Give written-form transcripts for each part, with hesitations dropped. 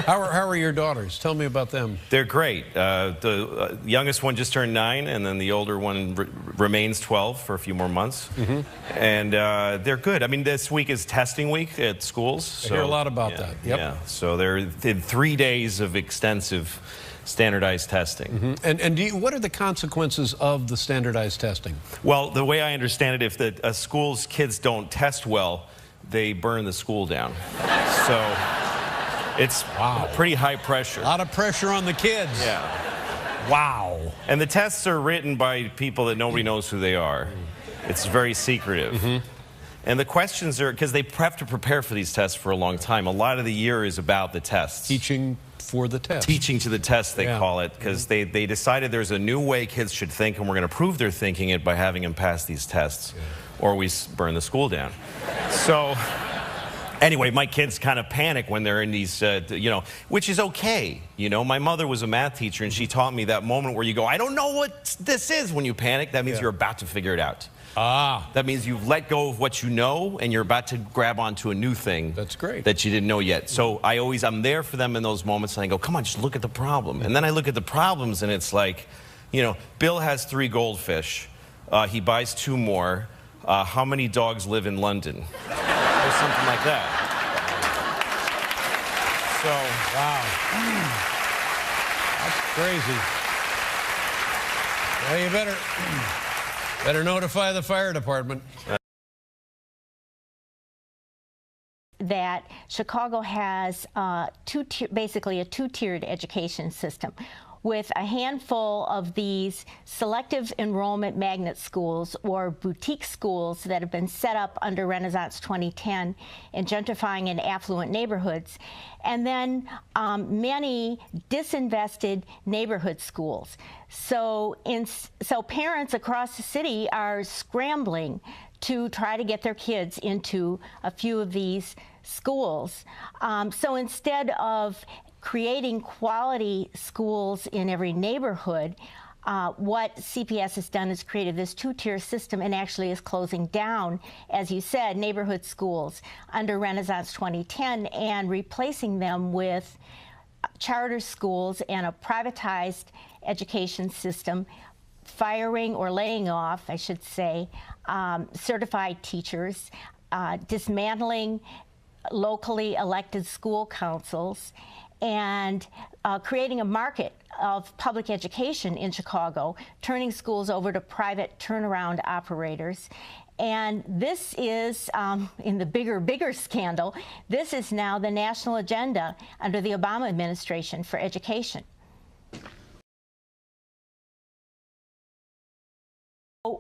How are your daughters? Tell me about them. They're great. The youngest one just turned 9, and then the older one remains 12 for a few more months. Mm-hmm. And they're good. I mean, this week is testing week at schools. So, I hear a lot about that. Yep. Yeah. So they're in 3 days of extensive standardized testing. Mm-hmm. And what are the consequences of the standardized testing? Well, the way I understand it, if a school's kids don't test well, they burn the school down. So it's pretty high pressure. A lot of pressure on the kids. Yeah. Wow. And the tests are written by people that nobody knows who they are. It's very secretive. Mm-hmm. And the questions are, because they have to prepare for these tests for a long time. A lot of the year is about the tests. Teaching for the test. Teaching to the test, they call it, because they decided there's a new way kids should think, and we're going to prove they're thinking it by having them pass these tests, or we burn the school down. So anyway, my kids kind of panic when they're in these, which is okay. You know, my mother was a math teacher, and she taught me that moment where you go, I don't know what this is when you panic. That means you're about to figure it out. That means you've let go of what you know, and you're about to grab onto a new thing. That's great. That you didn't know yet. So I'm there for them in those moments, and I go, come on, just look at the problem. And then I look at the problems, and it's like, Bill has 3 goldfish. He buys 2 more. How many dogs live in London? Or something like that. So, wow. That's crazy. Well, you better notify the fire department. That Chicago has basically a 2-tiered education system, with a handful of these selective enrollment magnet schools or boutique schools that have been set up under Renaissance 2010 in gentrifying in affluent neighborhoods, and then many disinvested neighborhood schools. So parents across the city are scrambling to try to get their kids into a few of these schools. So instead of creating quality schools in every neighborhood, what CPS has done is created this 2-tier system and actually is closing down, as you said, neighborhood schools under Renaissance 2010 and replacing them with charter schools and a privatized education system, firing or laying off, I should say, certified teachers, dismantling locally elected school councils, and creating a market of public education in Chicago, turning schools over to private turnaround operators. And this is, in the bigger scandal, this is now the national agenda under the Obama administration for education.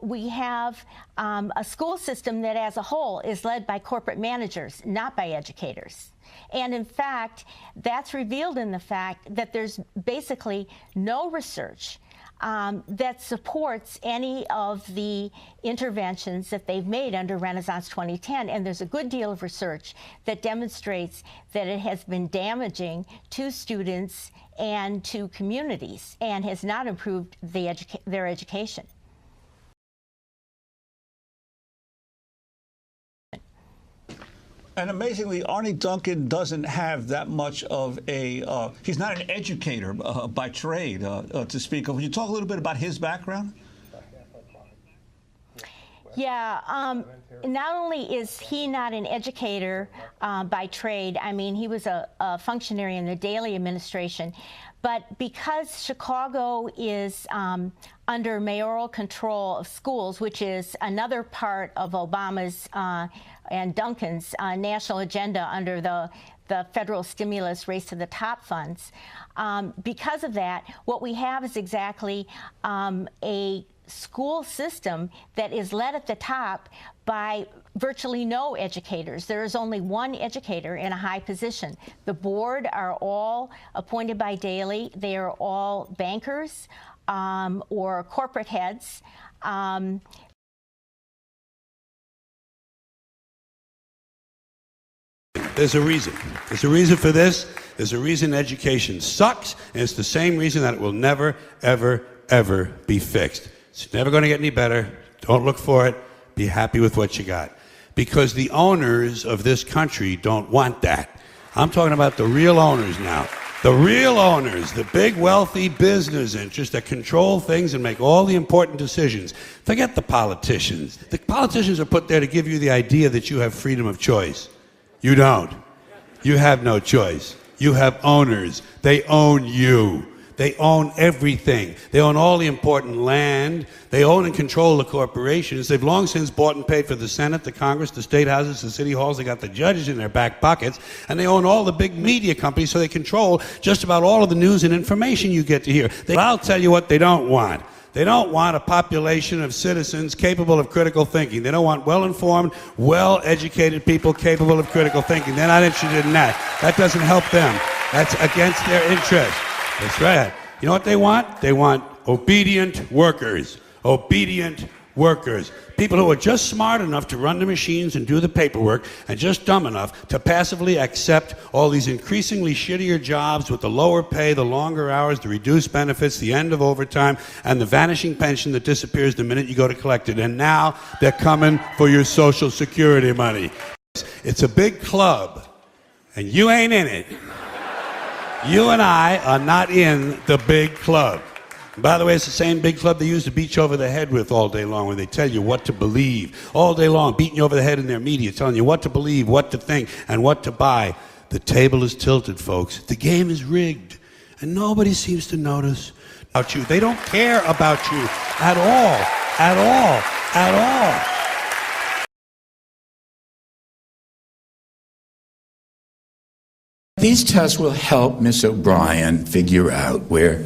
We have a school system that as a whole is led by corporate managers, not by educators. And in fact, that's revealed in the fact that there's basically no research that supports any of the interventions that they've made under Renaissance 2010. And there's a good deal of research that demonstrates that it has been damaging to students and to communities and has not improved their education. And amazingly, Arne Duncan doesn't have that much of a, he's not an educator by trade, to speak of. Would you talk a little bit about his background? Yeah, not only is he not an educator by trade, I mean, he was a functionary in the Daley administration, but because Chicago is under mayoral control of schools, which is another part of Obama's and Duncan's national agenda under the federal stimulus Race to the Top funds. Because of that, what we have is exactly a school system that is led at the top by virtually no educators. There is only one educator in a high position. The board are all appointed by Daley. They are all bankers or corporate heads. There's a reason. There's a reason for this. There's a reason education sucks, and it's the same reason that it will never, ever, ever be fixed. It's never going to get any better. Don't look for it. Be happy with what you got. because the owners of this country don't want that. I'm talking about the real owners now. The real owners, the big wealthy business interests that control things and make all the important decisions. Forget the politicians. The politicians are put there to give you the idea that you have freedom of choice. You don't. You have no choice. You have owners. They own you. They own everything. They own all the important land. They own and control the corporations. They've long since bought and paid for the Senate, the Congress, the state houses, the city halls. They got the judges in their back pockets. And they own all the big media companies, so they control just about all of the news and information you get to hear. I'll tell you what they don't want. They don't want a population of citizens capable of critical thinking. They don't want well-informed, well-educated people capable of critical thinking. They're not interested in that. That doesn't help them. That's against their interest. That's right. You know what they want? They want obedient workers. Obedient workers. People who are just smart enough to run the machines and do the paperwork, and just dumb enough to passively accept all these increasingly shittier jobs with the lower pay, the longer hours, the reduced benefits, the end of overtime, and the vanishing pension that disappears the minute you go to collect it. And now they're coming for your Social Security money. It's a big club, and you ain't in it. You and I are not in the big club. By the way, it's the same big club they use to beat you over the head with all day long when they tell you what to believe. All day long, beating you over the head in their media, telling you what to believe, what to think, and what to buy. The table is tilted, folks. The game is rigged. And nobody seems to notice about you. They don't care about you at all, at all, at all. These tests will help Miss O'Brien figure out where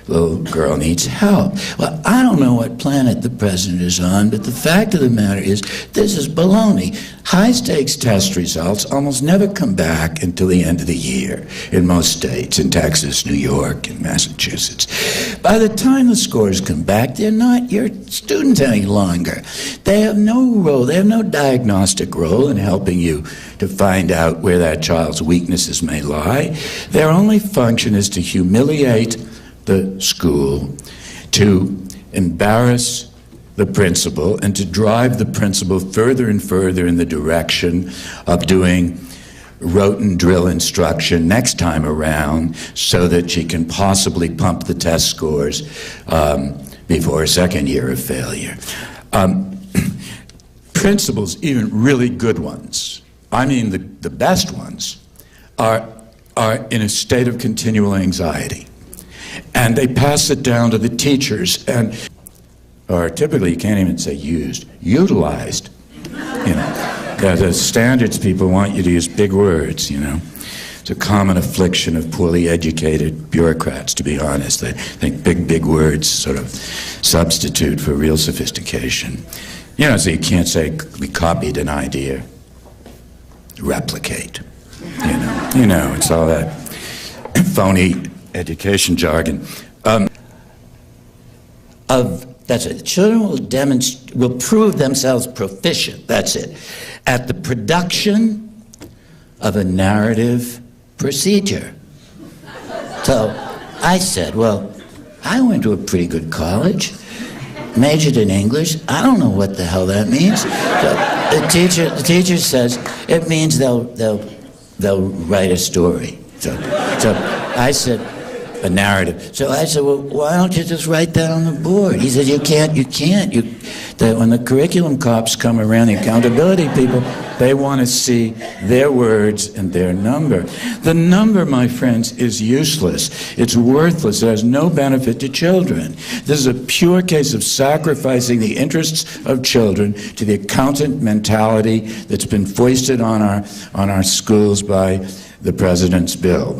little girl needs help. Well, I don't know what planet the president is on, but the fact of the matter is this is baloney. High-stakes test results almost never come back until the end of the year in most states, in Texas, New York, and Massachusetts. By the time the scores come back, they're not your students any longer. They have no role, they have no diagnostic role in helping you to find out where that child's weaknesses may lie. Their only function is to humiliate the school, to embarrass the principal, and to drive the principal further and further in the direction of doing rote and drill instruction next time around so that she can possibly pump the test scores before a second year of failure. Principals, even really good ones, I mean the best ones, are in a state of continual anxiety. And they pass it down to the teachers, or typically you can't even say used, utilized. You know, the standards people want you to use big words, you know. It's a common affliction of poorly educated bureaucrats, to be honest. They think big words sort of substitute for real sophistication. You know, so you can't say we copied an idea. Replicate. You know, it's all that phony education jargon. That's it. Children will prove themselves proficient, that's it, at the production of a narrative procedure. So I said, well, I went to a pretty good college, majored in English. I don't know what the hell that means. So the teacher says it means they'll write a story. So I said, a narrative. So I said, well, why don't you just write that on the board? He said, you can't. When the curriculum cops come around, the accountability people, they want to see their words and their number. The number, my friends, is useless. It's worthless. It has no benefit to children. This is a pure case of sacrificing the interests of children to the accountant mentality that's been foisted on our schools by the president's bill.